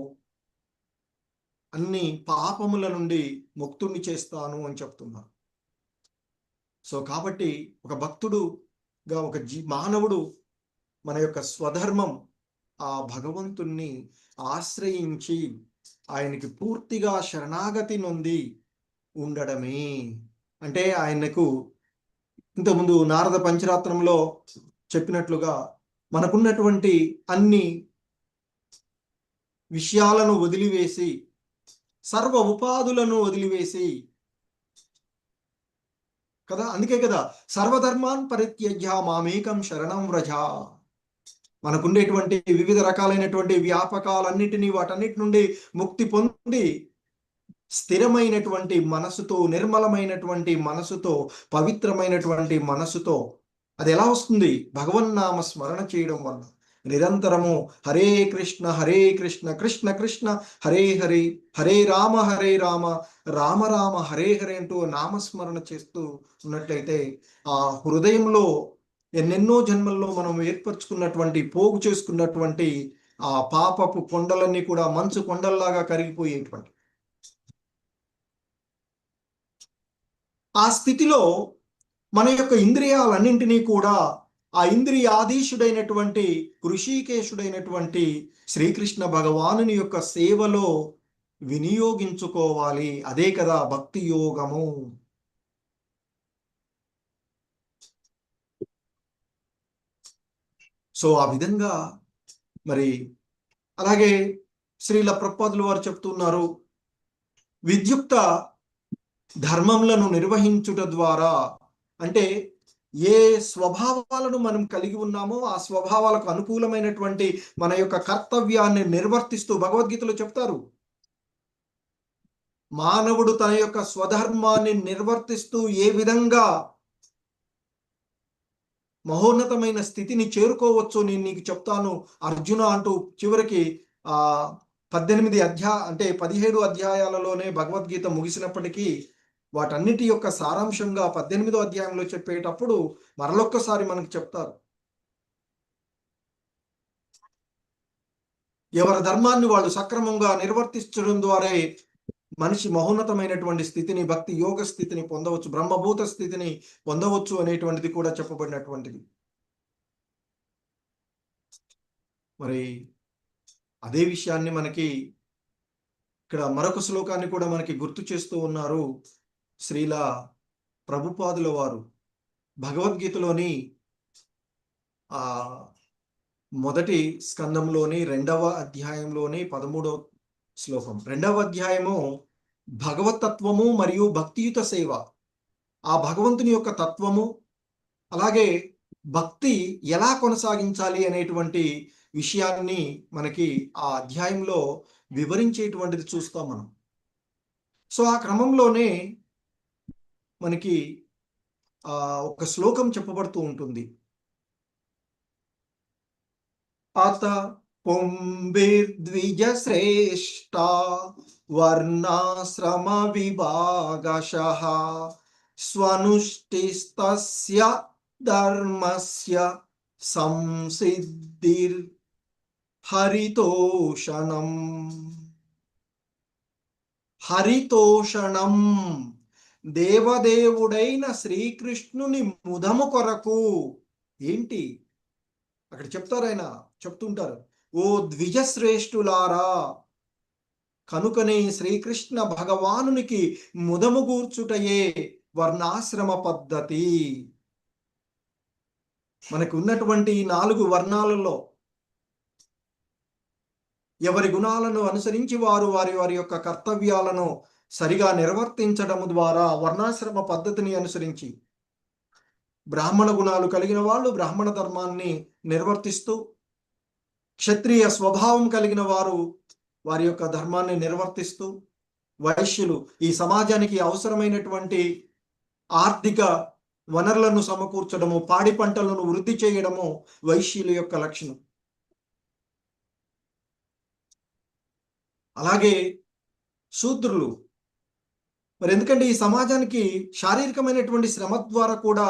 అన్ని పాపముల నుండి ముక్తుణ్ణి చేస్తాను అని చెప్తున్నారు. సో కాబట్టి ఒక భక్తుడుగా ఒక మానవుడు మన యొక్క స్వధర్మం ఆ భగవంతుణ్ణి ఆశ్రయించి ఆయనకి పూర్తిగా శరణాగతి నొంది ఉండడమే. అంటే ఆయనకు ఇంతకుముందు నారద పంచరాత్రంలో చెప్పినట్లుగా మనకున్నటువంటి అన్ని విషయాలను వదిలివేసి, సర్వ ఉపాధులను వదిలివేసి కదా, అందుకే కదా సర్వధర్మాన్ పరిత్యజ్య మామేకం శరణం వ్రజ. మనకుండేటువంటి వివిధ రకాలైనటువంటి వ్యాపకాలన్నిటినీ వాటన్నిటి నుండి ముక్తి పొంది స్థిరమైనటువంటి మనసుతో, నిర్మలమైనటువంటి మనసుతో, పవిత్రమైనటువంటి మనసుతో, అది ఎలా వస్తుంది? భగవన్నామ స్మరణ చేయడం వల్ల. నిరంతరము హరే కృష్ణ కృష్ణ కృష్ణ హరే హరే, హరే రామ రామ రామ హరే హరే అంటూ నామస్మరణ చేస్తూ ఉన్నట్లయితే ఆ హృదయంలో ఎన్నెన్నో జన్మల్లో మనం ఏర్పరచుకున్నటువంటి, పోగు చేసుకున్నటువంటి ఆ పాపపు కొండలన్నీ కూడా మంచు కొండల్లాగా కరిగిపోయేటువంటి ఆ స్థితిలో మన యొక్క ఇంద్రియాలన్నింటినీ కూడా ఆ ఇంద్రియాధీశుడైనటువంటి ఋషికేశుడైనటువంటి శ్రీకృష్ణ భగవానుని యొక్క సేవలో వినియోగించుకోవాలి. అదే కదా భక్తి యోగము. సో ఆ విధంగా మరి అలాగే శ్రీల ప్రభుపాదులు వారు చెప్తున్నారు, విద్యుక్త ధర్మములను నిర్వహించుట ద్వారా, అంటే ఏ స్వభావాలను మనం కలిగి ఉన్నామో ఆ స్వభావాలకు అనుకూలమైనటువంటి మన యొక్క కర్తవ్యాన్ని నిర్వర్తిస్తూ భగవద్గీతలో చెప్తారు, మానవుడు తన యొక్క స్వధర్మాన్ని నిర్వర్తిస్తూ ఏ విధంగా మహోన్నతమైన స్థితిని చేరుకోవచ్చో నేను నీకు చెప్తాను అర్జున అంటూ చివరికి 17 అధ్యాయాలలోనే భగవద్గీత ముగిసినప్పటికీ వాటన్నిటి యొక్క సారాంశంగా 18వ అధ్యాయంలో చెప్పేటప్పుడు మరొక్కసారి మనకు చెప్తారు, ఎవరి ధర్మాన్ని వాళ్ళు సక్రమంగా నిర్వర్తించడం ద్వారా మనిషి మహోన్నతమైనటువంటి స్థితిని, భక్తి యోగ స్థితిని పొందవచ్చు, బ్రహ్మభూత స్థితిని పొందవచ్చు అనేటువంటిది కూడా చెప్పబడినటువంటిది. మరి అదే విషయాన్ని మనకి ఇక్కడ మరొక శ్లోకాన్ని కూడా మనకి గుర్తు చేస్తూ ఉన్నారు శ్రీల ప్రభుపాదుల వారు. భగవద్గీతలోని మొదటి స్కందంలోని 2వ అధ్యాయంలోని 13వ శ్లోకం. 2వ అధ్యాయము భగవతత్వము మరియు భక్తియుత సేవ. ఆ భగవంతుని యొక్క తత్వము, అలాగే భక్తి ఎలా కొనసాగించాలి అనేటువంటి విషయాన్ని మనకి ఆ అధ్యాయంలో వివరించేటువంటిది చూస్తాం మనం. సో ఆ క్రమంలోనే మనకి ఒక శ్లోకం చెప్పబడుతూ ఉంటుంది, అత పుంభిర్ద్విజ శ్రేష్ట వర్ణాశ్రమ విభాగశః స్వనుష్ఠిస్తస్య ధర్మస్య సంసిద్ధిర్ హరితోషణం. హరితోషణం దేవదేవుడైన శ్రీకృష్ణుని ముదము కొరకు. ఏంటి అక్కడ చెప్తారు, ఆయన చెప్తుంటారు, ఓ ద్విజశ్రేష్ఠులారా, కనుకనే శ్రీకృష్ణ భగవానునికి ముదము గూర్చుటయే వర్ణాశ్రమ పద్ధతి. మనకు ఉన్నటువంటి 4 వర్ణాలలో ఎవరి గుణాలను అనుసరించి వారు వారి వారి యొక్క కర్తవ్యాలను సరిగా నిర్వర్తించడం ద్వారా వర్ణాశ్రమ పద్ధతిని అనుసరించి బ్రాహ్మణ గుణాలు కలిగిన వాళ్ళు బ్రాహ్మణ ధర్మాన్ని నిర్వర్తిస్తూ, క్షత్రియ స్వభావం కలిగిన వారు వారి యొక్క ధర్మాన్ని నిర్వర్తిస్తూ, వైశ్యులు ఈ సమాజానికి అవసరమైనటువంటి ఆర్థిక వనరులను సమకూర్చడము, పాడి పంటలను వృద్ధి చేయడము వైశ్యుల యొక్క లక్షణం. అలాగే శూద్రులు మరి ఎందుకంటే ఈ సమాజానికి శారీరకమైనటువంటి శ్రమ ద్వారా కూడా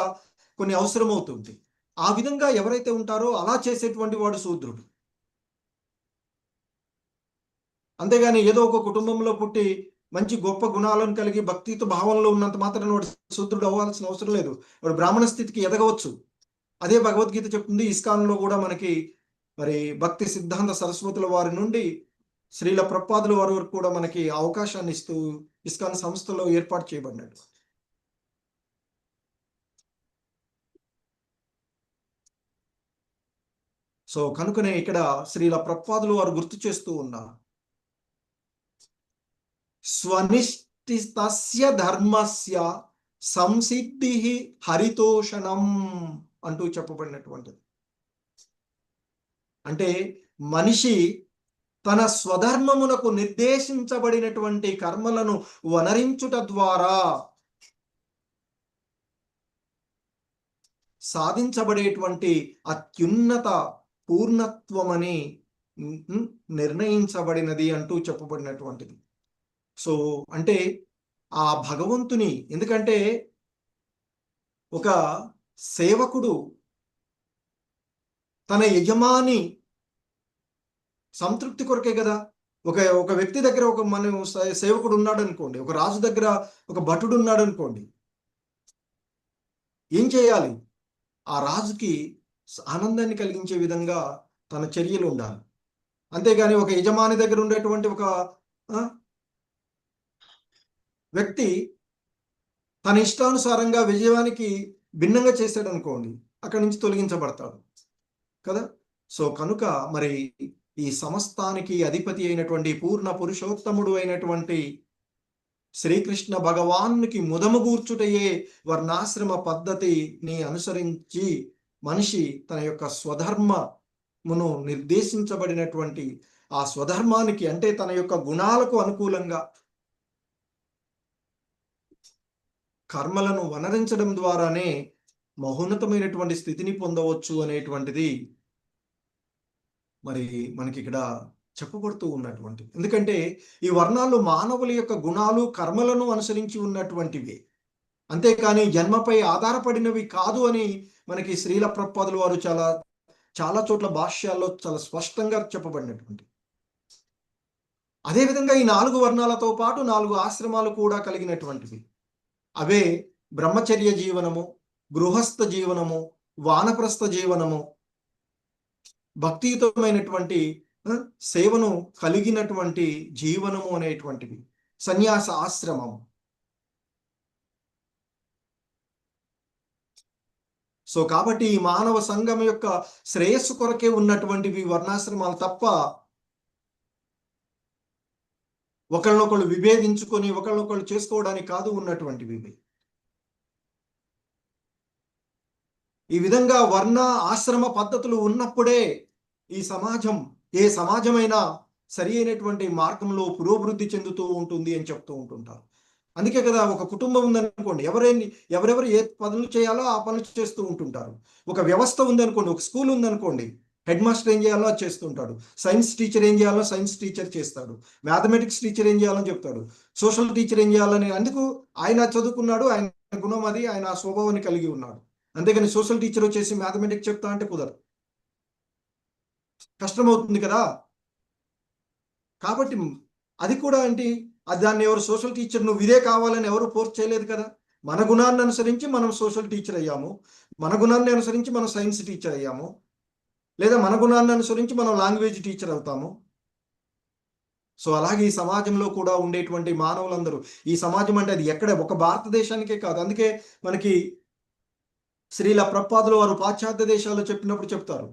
కొన్ని అవసరం అవుతుంది. ఆ విధంగా ఎవరైతే ఉంటారో అలా చేసేటువంటి వాడు శూద్రుడు. అంతేగాని ఏదో ఒక కుటుంబంలో పుట్టి మంచి గొప్ప గుణాలను కలిగి భక్తితో భావంలో ఉన్నంత మాత్రాన వాడు శూద్రుడు అవ్వాల్సిన అవసరం లేదు. వాడు బ్రాహ్మణ స్థితికి ఎదగవచ్చు. అదే భగవద్గీత చెప్తుంది. ఇస్కాన్లో కూడా మనకి మరి భక్తి సిద్ధాంత సరస్వతుల వారి నుండి శ్రీల ప్రభుపాదుల వారి వరకు కూడా మనకి అవకాశాన్ని ఇస్తూ ఇస్కాన్ సంస్థలో ఏర్పాటు చేయబడినట్టు. సో కనుకనే ఇక్కడ శ్రీల ప్రభుపాదులు వారు గుర్తు చేస్తూ ఉన్నారు, స్వనిష్ఠితస్య ధర్మస్య సంసిద్ధి హరితోషణం అంటూ చెప్పబడినటువంటిది. అంటే మనిషి తన స్వధర్మమునకు నిర్దేశించబడినటువంటి కర్మలను వనరించుట ద్వారా సాధించబడేటువంటి అత్యున్నత పూర్ణత్వమని నిర్ణయించబడినది అంటూ చెప్పబడినటువంటిది. సో అంటే ఆ భగవంతుని, ఎందుకంటే ఒక సేవకుడు తన యజమాని సంతృప్తి కొరకే కదా. ఒక వ్యక్తి దగ్గర ఒక మన సేవకుడు ఉన్నాడు అనుకోండి, ఒక రాజు దగ్గర ఒక భటుడు ఉన్నాడు అనుకోండి, ఏం చేయాలి? ఆ రాజుకి ఆనందాన్ని కలిగించే విధంగా తన చర్యలు ఉండాలి. అంతేగాని ఒక యజమాని దగ్గర ఉండేటువంటి ఒక వ్యక్తి తన ఇష్టానుసారంగా విజయానికి భిన్నంగా చేశాడు అనుకోండి, అక్కడి నుంచి తొలగించబడతాడు కదా. సో కనుక మరి ఈ సమస్తానికి అధిపతి అయినటువంటి పూర్ణ పురుషోత్తముడు అయినటువంటి శ్రీకృష్ణ భగవానునికి ముదము గూర్చుటయే వర్ణాశ్రమ పద్ధతిని అనుసరించి మనిషి తన యొక్క స్వధర్మమును నిర్దేశించబడినటువంటి ఆ స్వధర్మానికి, అంటే తన యొక్క గుణాలకు అనుకూలంగా కర్మలను వనరించడం ద్వారానే మహోన్నతమైనటువంటి స్థితిని పొందవచ్చు అనేటువంటిది మరి మనకి ఇక్కడ చెప్పబడుతూ ఉన్నటువంటి. ఎందుకంటే ఈ వర్ణాలు మానవుల యొక్క గుణాలు కర్మలను అనుసరించి ఉన్నటువంటివి, అంతేకాని జన్మపై ఆధారపడినవి కాదు అని మనకి శ్రీల ప్రభుపాదుల వారు చాలా చోట్ల భాష్యాల్లో చాలా స్పష్టంగా చెప్పబడినటువంటి. అదేవిధంగా ఈ 4 వర్ణాలతో పాటు 4 ఆశ్రమాలు కూడా కలిగినటువంటివి. అవే బ్రహ్మచర్య జీవనము, గృహస్థ జీవనము, వానప్రస్థ జీవనము, భక్తియుతమైనటువంటి సేవను కలిగినటువంటి జీవనము అనేటువంటివి, సన్యాస ఆశ్రమం. సో కాబట్టి ఈ మానవ సంఘం యొక్క శ్రేయస్సు కొరకే ఉన్నటువంటివి వర్ణాశ్రమాలు తప్ప ఒకళ్ళనొకళ్ళు విభేదించుకొని ఒకళ్ళనొకళ్ళు చేసుకోవడానికి కాదు ఉన్నటువంటివి. ఈ విధంగా వర్ణ ఆశ్రమ పద్ధతులు ఉన్నప్పుడే ఈ సమాజం, ఏ సమాజమైనా సరి అయినటువంటి మార్గంలో పురోభివృద్ధి చెందుతూ ఉంటుంది అని చెప్తూ ఉంటుంటారు. అందుకే కదా ఒక కుటుంబం ఉందనుకోండి, ఎవరెవరు ఏ పనులు చేయాలో ఆ పనులు చేస్తూ ఉంటుంటారు. ఒక వ్యవస్థ ఉందనుకోండి, ఒక స్కూల్ ఉందనుకోండి, హెడ్ మాస్టర్ ఏం చేయాలో అది చేస్తుంటాడు, సైన్స్ టీచర్ ఏం చేయాలో సైన్స్ టీచర్ చేస్తాడు, మ్యాథమెటిక్స్ టీచర్ ఏం చేయాలని చెప్తాడు, సోషల్ టీచర్ ఏం చేయాలని. అందుకు ఆయన చదువుకున్నాడు, ఆయన గుణం అది, ఆయన ఆ స్వభావాన్ని కలిగి ఉన్నాడు. అంతేగాని సోషల్ టీచర్ వచ్చేసి మ్యాథమెటిక్స్ చెప్తా అంటే కుదరదు, కష్టమవుతుంది కదా. కాబట్టి అది కూడా ఏంటి, అది దాన్ని ఎవరు సోషల్ టీచర్ నువ్వు ఇదే కావాలని ఎవరు ఫోర్స్ చేయలేదు కదా. మన గుణాన్ని అనుసరించి మనం సోషల్ టీచర్ అయ్యాము, మన గుణాన్ని అనుసరించి మనం సైన్స్ టీచర్ అయ్యాము, లేదా మన గుణాన్ని అనుసరించి మనం లాంగ్వేజ్ టీచర్ అవుతాము. సో అలాగే ఈ సమాజంలో కూడా ఉండేటువంటి మానవులందరూ, ఈ సమాజం అంటే అది ఎక్కడ ఒక భారతదేశానికే కాదు. అందుకే మనకి శ్రీల ప్రభుపాదులు వారు పాశ్చాత్య దేశాల్లో చెప్పినప్పుడు చెప్తారు,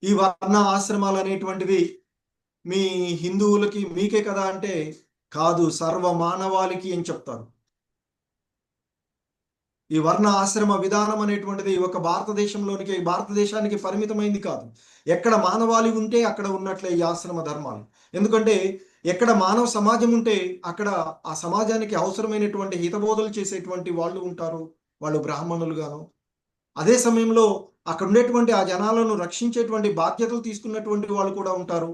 ఈ వర్ణ ఆశ్రమాలు అనేటువంటివి మీ హిందువులకి మీకే కదా అంటే కాదు, సర్వ మానవాళికి అని చెప్తారు. ఈ వర్ణ ఆశ్రమ విధానం అనేటువంటిది ఒక భారతదేశానికి పరిమితమైంది కాదు. ఎక్కడ మానవాళి ఉంటే అక్కడ ఉన్నట్లే ఈ ఆశ్రమ ధర్మాలు. ఎందుకంటే ఎక్కడ మానవ సమాజం ఉంటే అక్కడ ఆ సమాజానికి అవసరమైనటువంటి హితబోధలు చేసేటువంటి వాళ్ళు ఉంటారు, వాళ్ళు బ్రాహ్మణులుగాను. అదే సమయంలో అక్కడ ఉండేటువంటి ఆ జనాలను రక్షించేటువంటి బాధ్యతలు తీసుకున్నటువంటి వాళ్ళు కూడా ఉంటారు,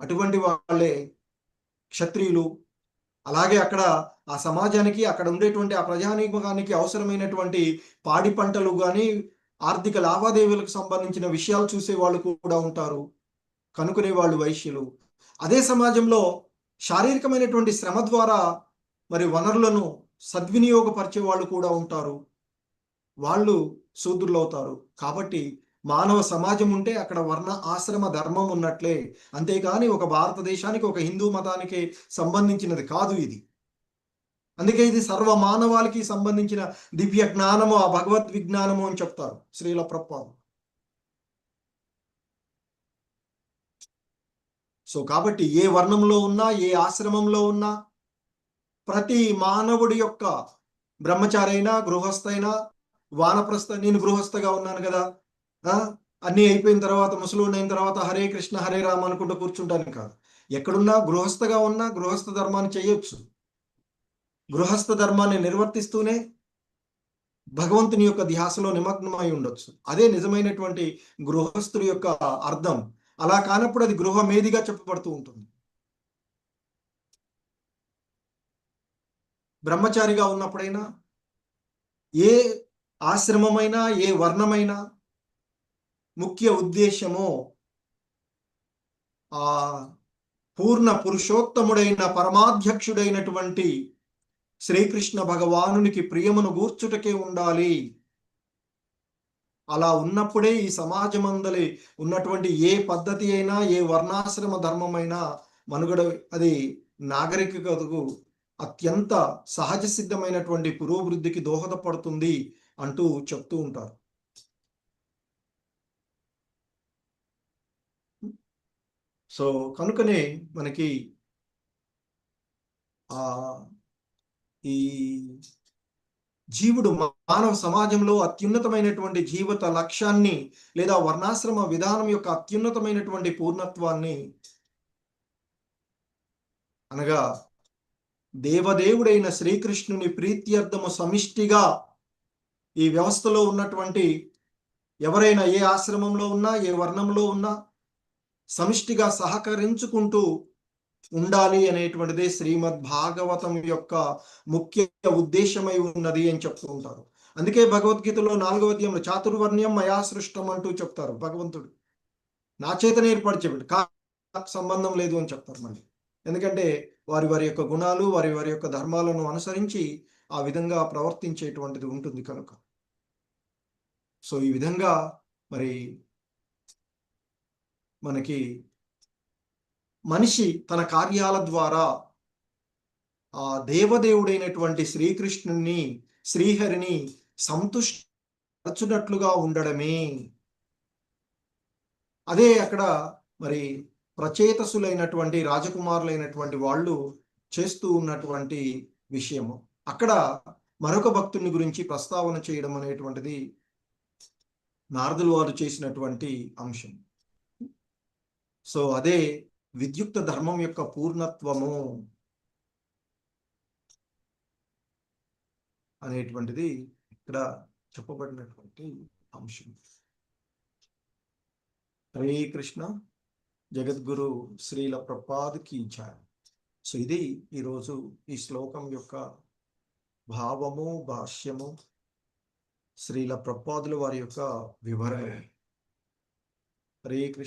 అటువంటి వాళ్ళే క్షత్రియులు. అలాగే అక్కడ ఆ సమాజానికి, అక్కడ ఉండేటువంటి ఆ ప్రజానీకానికి అవసరమైనటువంటి పాడి పంటలు కానీ ఆర్థిక లావాదేవీలకు సంబంధించిన విషయాలు చూసే వాళ్ళు కూడా ఉంటారు, కనుక్కునే వాళ్ళు వైశ్యులు. అదే సమాజంలో శారీరకమైనటువంటి శ్రమ ద్వారా మరి వనరులను సద్వినియోగపరిచే వాళ్ళు కూడా ఉంటారు, వాళ్ళు శూద్రులు అవుతారు. కాబట్టి మానవ సమాజం ఉంటే అక్కడ వర్ణ ఆశ్రమ ధర్మం ఉన్నట్లే, అంతేకాని ఒక భారతదేశానికి ఒక హిందూ మతానికి సంబంధించినది కాదు ఇది. అందుకే ఇది సర్వ మానవాళికి సంబంధించిన దివ్య జ్ఞానము, ఆ భగవద్ విజ్ఞానము అని చెప్తారు శ్రీల ప్రభుపాదులు. సో కాబట్టి ఏ వర్ణంలో ఉన్నా, ఏ ఆశ్రమంలో ఉన్నా, ప్రతి మానవుడి యొక్క బ్రహ్మచారి అయినా, గృహస్థైనా, వానప్రస్థ, నేను గృహస్థగా ఉన్నాను కదా, అన్నీ అయిపోయిన తర్వాత ముసలోడిని అయిన తర్వాత హరే కృష్ణ హరే రామ అనుకుంటూ కూర్చుంటాను కాదు. ఎక్కడున్నా గృహస్థగా ఉన్నా గృహస్థ ధర్మాన్ని చేయొచ్చు, గృహస్థ ధర్మాన్ని నిర్వర్తిస్తూనే భగవంతుని యొక్క ధ్యాసలో నిమగ్నమై ఉండొచ్చు. అదే నిజమైనటువంటి గృహస్థుడి యొక్క అర్థం. అలా కానప్పుడు అది గృహమేదిగా చెప్పబడుతూ ఉంటుంది. బ్రహ్మచారిగా ఉన్నప్పుడైనా, ఏ ఆశ్రమమైనా, ఏ వర్ణమైనా ముఖ్య ఉద్దేశము ఆ పూర్ణ పురుషోత్తముడైన పరమాధ్యక్షుడైనటువంటి శ్రీకృష్ణ భగవానునికి ప్రియమును గూర్చుటకే ఉండాలి. అలా ఉన్నప్పుడే ఈ సమాజమందలి ఉన్నటువంటి ఏ పద్ధతి అయినా, ఏ వర్ణాశ్రమ ధర్మమైనా మనుగడ, అది నాగరికతకు అత్యంత సహజ సిద్ధమైనటువంటి పురోభివృద్ధికి దోహదపడుతుంది అంటూ చెప్తూ ఉంటారు. సో కనుకనే మనకి ఈ జీవుడు మానవ సమాజంలో అత్యున్నతమైనటువంటి జీవిత లక్ష్యాన్ని లేదా వర్ణాశ్రమ విధానం యొక్క అత్యున్నతమైనటువంటి పూర్ణత్వాన్ని, అనగా దేవదేవుడైన శ్రీకృష్ణుని ప్రీత్యర్థము సమిష్టిగా ఈ వ్యవస్థలో ఉన్నటువంటి ఎవరైనా ఏ ఆశ్రమంలో ఉన్నా, ఏ వర్ణంలో ఉన్నా సమిష్టిగా సహకరించుకుంటూ ఉండాలి అనేటువంటిదే శ్రీమద్ భాగవతం యొక్క ముఖ్య ఉద్దేశమై ఉన్నది అని చెప్తూ ఉంటారు. అందుకే భగవద్గీతలో 4వ అధ్యాయంలో చాతుర్వర్ణ్యం మయా సృష్టం అంటూ చెప్తారు భగవంతుడు. నా చేతనే ఏర్పరిచేవాడు, సంబంధం లేదు అని చెప్తారు మళ్ళీ. ఎందుకంటే వారి వారి యొక్క గుణాలు, వారి వారి యొక్క ధర్మాలను అనుసరించి ఆ విధంగా ప్రవర్తించేటువంటిది ఉంటుంది కనుక. సో ఈ విధంగా మరి మనకి మనిషి తన కార్యాల ద్వారా ఆ దేవదేవుడైనటువంటి శ్రీకృష్ణుని, శ్రీహరిని సంతుష్టపరచునట్లుగా ఉండడమే. అదే అక్కడ మరి ప్రచేతసులైనటువంటి రాజకుమారులైనటువంటి వాళ్ళు చేస్తూ ఉన్నటువంటి విషయము. అక్కడ మరొక భక్తుని గురించి ప్రస్తావన చేయడం అనేటువంటిది నారదులు వారు చేసినటువంటి అంశం. సో అదే విద్యుక్త ధర్మం యొక్క పూర్ణత్వము అనేటువంటిది ఇక్కడ చెప్పబడినటువంటి అంశం. హరే కృష్ణ. జగద్గురు శ్రీల ప్రభుపాద్ కీ జై. సో ఇది ఈరోజు ఈ శ్లోకం యొక్క భావము భాష్యము శ్రీల ప్రభుపాదుల వారి యొక్క వివరణ. హరే కృష్ణ.